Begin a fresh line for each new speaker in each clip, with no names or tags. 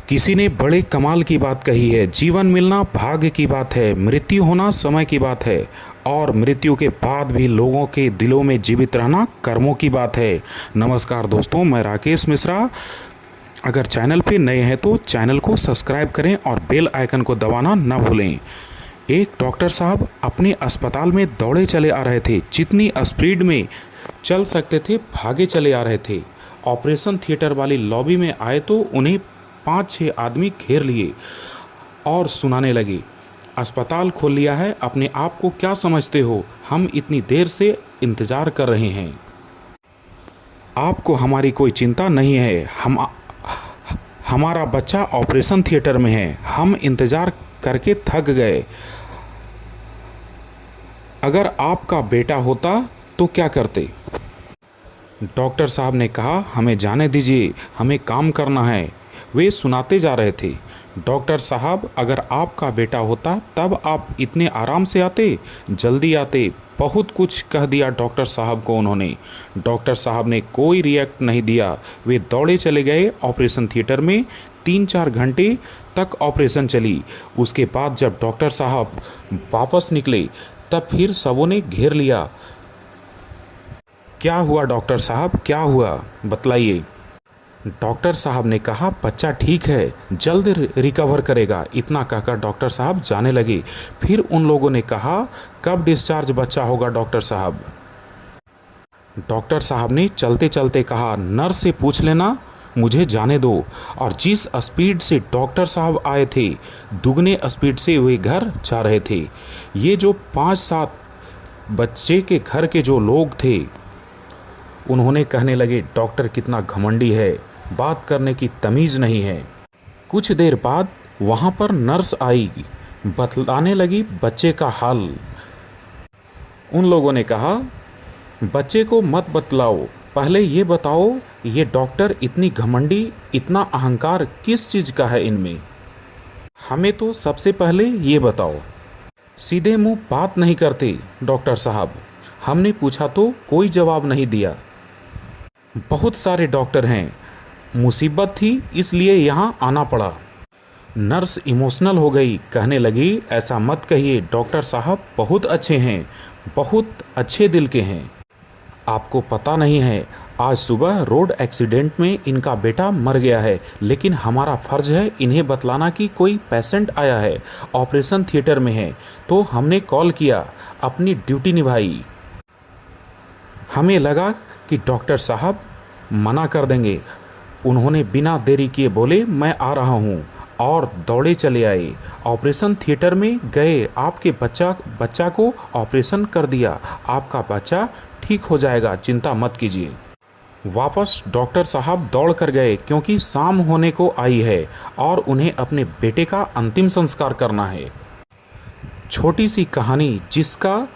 किसी ने बड़े कमाल की बात कही है, जीवन मिलना भाग्य की बात है, मृत्यु होना समय की बात है और मृत्यु के बाद भी लोगों के दिलों में जीवित रहना कर्मों की बात है। नमस्कार दोस्तों, मैं राकेश मिश्रा। अगर चैनल पे नए हैं तो चैनल को सब्सक्राइब करें और बेल आइकन को दबाना ना भूलें। एक डॉक्टर साहब अपने अस्पताल में दौड़े चले आ रहे थे, जितनी स्पीड में चल सकते थे भागे चले आ रहे थे। ऑपरेशन थिएटर वाली लॉबी में आए तो उन्हें 5-6 आदमी घेर लिए और सुनाने लगे, अस्पताल खोल लिया है, अपने आप को क्या समझते हो, हम इतनी देर से इंतज़ार कर रहे हैं, आपको हमारी कोई चिंता नहीं है, हमारा बच्चा ऑपरेशन थिएटर में है, हम इंतज़ार करके थक गए, अगर आपका बेटा होता तो क्या करते। डॉक्टर साहब ने कहा, हमें जाने दीजिए, हमें काम करना है। वे सुनाते जा रहे थे, डॉक्टर साहब अगर आपका बेटा होता तब आप इतने आराम से आते, जल्दी आते, बहुत कुछ कह दिया डॉक्टर साहब को उन्होंने। डॉक्टर साहब ने कोई रिएक्ट नहीं दिया, वे दौड़े चले गए ऑपरेशन थिएटर में। 3-4 घंटे तक ऑपरेशन चली। उसके बाद जब डॉक्टर साहब वापस निकले तब फिर सबों ने घेर लिया। क्या हुआ डॉक्टर साहब, क्या हुआ, बतलाइए। डॉक्टर साहब ने कहा, बच्चा ठीक है, जल्द रिकवर करेगा। इतना कहकर डॉक्टर साहब जाने लगे। फिर उन लोगों ने कहा, कब डिस्चार्ज बच्चा होगा डॉक्टर साहब। डॉक्टर साहब ने चलते चलते कहा, नर्स से पूछ लेना, मुझे जाने दो। और जिस स्पीड से डॉक्टर साहब आए थे, दुगने स्पीड से वे घर जा रहे थे। ये जो 5-7 बच्चे के घर के जो लोग थे, उन्होंने कहने लगे, डॉक्टर कितना घमंडी है, बात करने की तमीज़ नहीं है। कुछ देर बाद वहाँ पर नर्स आई, बतलाने लगी बच्चे का हाल। उन लोगों ने कहा, बच्चे को मत बतलाओ, पहले ये बताओ, ये डॉक्टर इतनी घमंडी, इतना अहंकार किस चीज़ का है इनमें, हमें तो सबसे पहले ये बताओ। सीधे मुंह बात नहीं करते डॉक्टर साहब। हमने पूछा तो कोई जवाब नहीं दिया। बहुत सारे डॉक्टर हैं, मुसीबत थी इसलिए यहाँ आना पड़ा। नर्स इमोशनल हो गई, कहने लगी, ऐसा मत कहिए, डॉक्टर साहब बहुत अच्छे हैं, बहुत अच्छे दिल के हैं। आपको पता नहीं है, आज सुबह रोड एक्सीडेंट में इनका बेटा मर गया है, लेकिन हमारा फ़र्ज़ है इन्हें बतलाना कि कोई पेशेंट आया है, ऑपरेशन थिएटर में है, तो हमने कॉल किया, अपनी ड्यूटी निभाई। हमें लगा कि डॉक्टर साहब मना कर देंगे। उन्होंने बिना देरी किए बोले, मैं आ रहा हूँ, और दौड़े चले आए। ऑपरेशन थिएटर में गए, आपके बच्चा को ऑपरेशन कर दिया, आपका बच्चा ठीक हो जाएगा, चिंता मत कीजिए। वापस डॉक्टर साहब दौड़ कर गए, क्योंकि शाम होने को आई है और उन्हें अपने बेटे का अंतिम संस्कार करना है। छोटी सी कहानी जिसका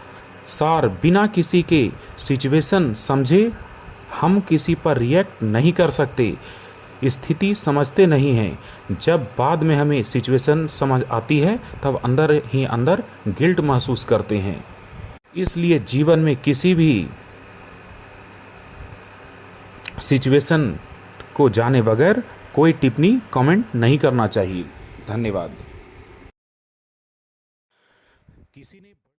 सार बिना किसी के सिचुएशन समझे हम किसी पर रिएक्ट नहीं कर सकते, स्थिति समझते नहीं हैं। जब बाद में हमें सिचुएशन समझ आती है तब अंदर ही अंदर गिल्ट महसूस करते हैं। इसलिए जीवन में किसी भी सिचुएशन को जाने बगैर कोई टिप्पणी कमेंट नहीं करना चाहिए। धन्यवाद। किसी ने